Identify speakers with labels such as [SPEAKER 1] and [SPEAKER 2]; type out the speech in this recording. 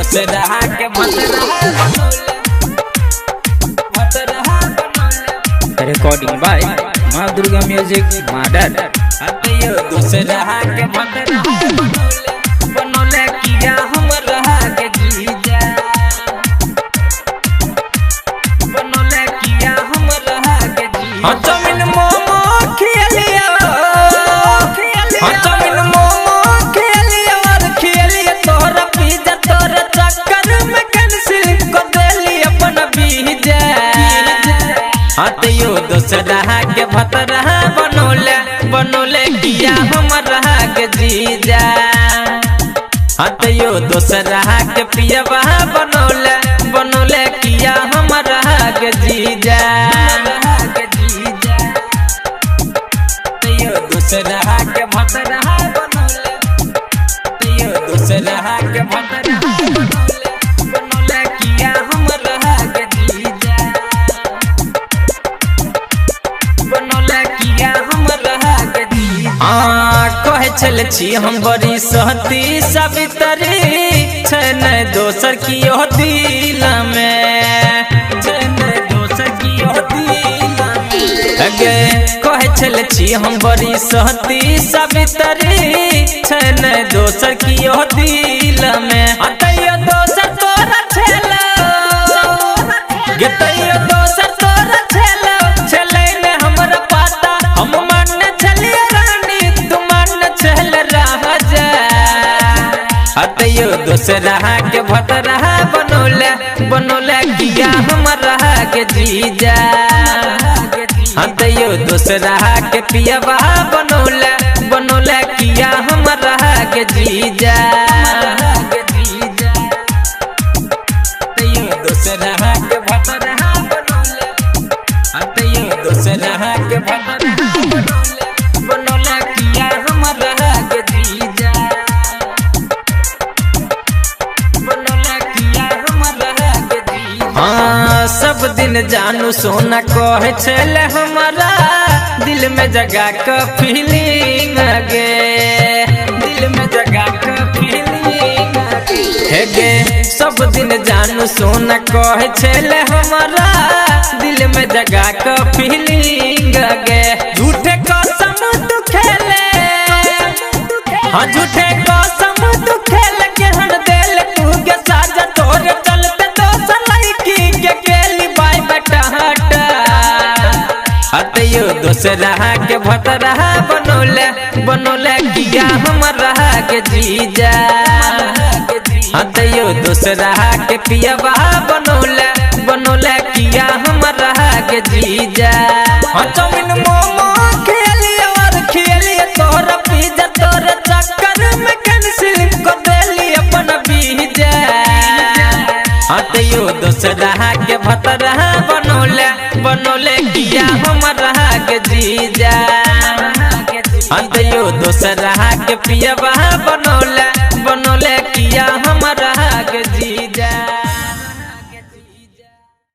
[SPEAKER 1] दूसरा के recording by माँ दुर्गा म्यूजिक मॉडर्न। यो दूसरा के बनोले किया हम रहा के जीजा, बनोले किया हम रहा के जीजा। जमीन मोमो खेलिया, जमीन मोमो खेलिया और खेलिया तोरा पिज्जा तोरा चक्कर में कैंसिल कर देली अपन बीजा। यो दूसरा के भतरा बनोले किया हम रहा के जीजा। यो दूसरा के पियवा बनोले किया हम रहा के जीजा। यो दूसरा के भतरा यो दूसरा के भतरा बनोले किया हम रहा के जीजा, बनोले किया हम रहा के जीजा। कहे चल छी हम बड़ी सहती सावित्री छन दोसर की दिल में, छन दोसर की दिल में। कहे चल छी हम बड़ी सहती सावित्री छन दोसर की दिल में। अतैयो दोसर तोरा छेला गतैयो दोसर तोरा छेला छले ने हमरा पता हम मन छलिए रानी तू मन छल रहा जा। अतैयो दूसरा के भतरा बनोले किया हम रहा के जीजा। अतैयो दूसरा के पियवा बनोले किया हम रहा के जीजा। अतैयो दूसरा के भतरा अतैयो दूसरा के भतरा बनोले किया हम रहा के जीजा, बनोले किया हम रहा के जीजा। सब दिन जानू सोना कहे छले हमारा दिल में जगा के फीलिंग गे, दिल में जगा के फीलिंग गे। सब दिन जानू सोना कहे छले हमारा दिल में जगा के फीलिंग गे। झूठे कसम तू खेले, हाँ झूठे कसम तू खेल के हन दिल तू के साजा तोरे चलते दोसर लड़की के गेली बाय बेटा हटा। अतैयो दूसरा के भतरा बनोले किया हम रहा के जीजा। अतैयो दूसरा के पियवा बनोले किया हम रहा के जीजा। जमीन मोमो खेलिया और खेलिया तोरा पिज्जा तोरा चक्कर में कैंसिल कर देली अपन बीजा। अतैयो दूसरा के भतरा बनोले किया हम रहा के जीजा। अतैयो दूसरा के पियवा बनोले